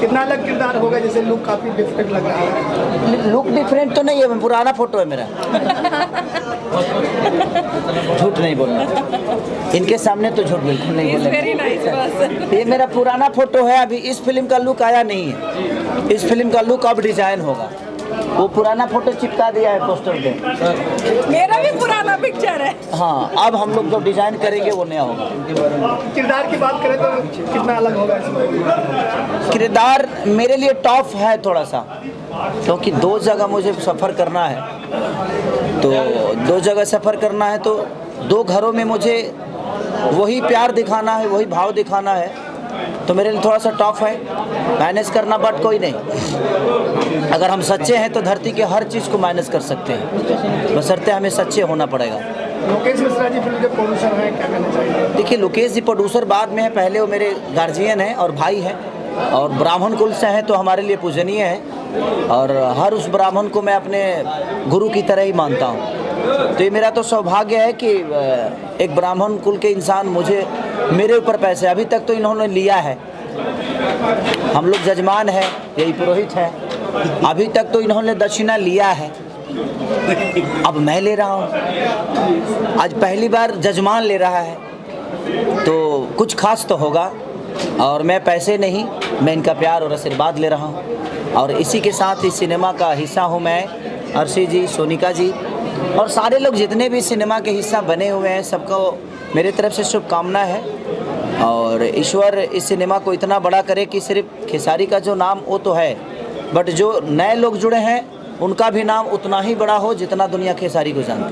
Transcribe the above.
कितना अलग किरदार होगा, जैसे लुक काफी डिफरेंट लग रहा है। लुक डिफरेंट तो नहीं है, पुराना फोटो है मेरा। झूठ नहीं बोलना, इनके सामने तो झूठ बिल्कुल नहीं बोलना। ये मेरा पुराना फोटो है, अभी इस फिल्म का लुक आया नहीं है। इस फिल्म का लुक अब डिजाइन होगा। वो पुराना फोटो चिपका दिया है पोस्टर पे। मेरा भी पुराना पिक्चर है। हाँ, अब हम लोग जो डिजाइन करेंगे वो नया होगा। किरदार की बात करें तो कितना अलग होगा इसमें? किरदार मेरे लिए टॉप है थोड़ा सा, क्योंकि दो जगह मुझे सफ़र करना है। तो दो जगह सफ़र करना है तो दो घरों में मुझे वही प्यार दिखाना है, वही भाव दिखाना है। तो मेरे लिए थोड़ा सा टफ है मैनेज करना, बट कोई नहीं। अगर हम सच्चे हैं तो धरती के हर चीज़ को मैनेज कर सकते हैं, बशर्ते हमें सच्चे होना पड़ेगा। लोकेश मिश्रा जी फिल्म के प्रोड्यूसर हैं, क्या कहना चाहिए? देखिए, लोकेश जी प्रोड्यूसर बाद में है, पहले वो मेरे गार्जियन हैं और भाई हैं, और ब्राह्मण कुल से हैं तो हमारे लिए पूजनीय है, और हर उस ब्राह्मण को मैं अपने गुरु की तरह ही मानता हूँ। तो ये मेरा तो सौभाग्य है कि एक ब्राह्मण कुल के इंसान मुझे, मेरे ऊपर पैसे अभी तक तो इन्होंने लिया है। हम लोग जजमान हैं, यही पुरोहित है, अभी तक तो इन्होंने दक्षिणा लिया है, अब मैं ले रहा हूँ। आज पहली बार जजमान ले रहा है, तो कुछ खास तो होगा। और मैं पैसे नहीं, मैं इनका प्यार और आशीर्वाद ले रहा हूँ। और इसी के साथ इस सिनेमा का हिस्सा हूँ मैं, अर्शी जी, सोनिका जी और सारे लोग जितने भी सिनेमा के हिस्सा बने हुए हैं, सबको मेरे तरफ से शुभकामना है। और ईश्वर इस सिनेमा को इतना बड़ा करे कि सिर्फ खेसारी का जो नाम वो तो है, बट जो नए लोग जुड़े हैं उनका भी नाम उतना ही बड़ा हो जितना दुनिया खेसारी को जानती है।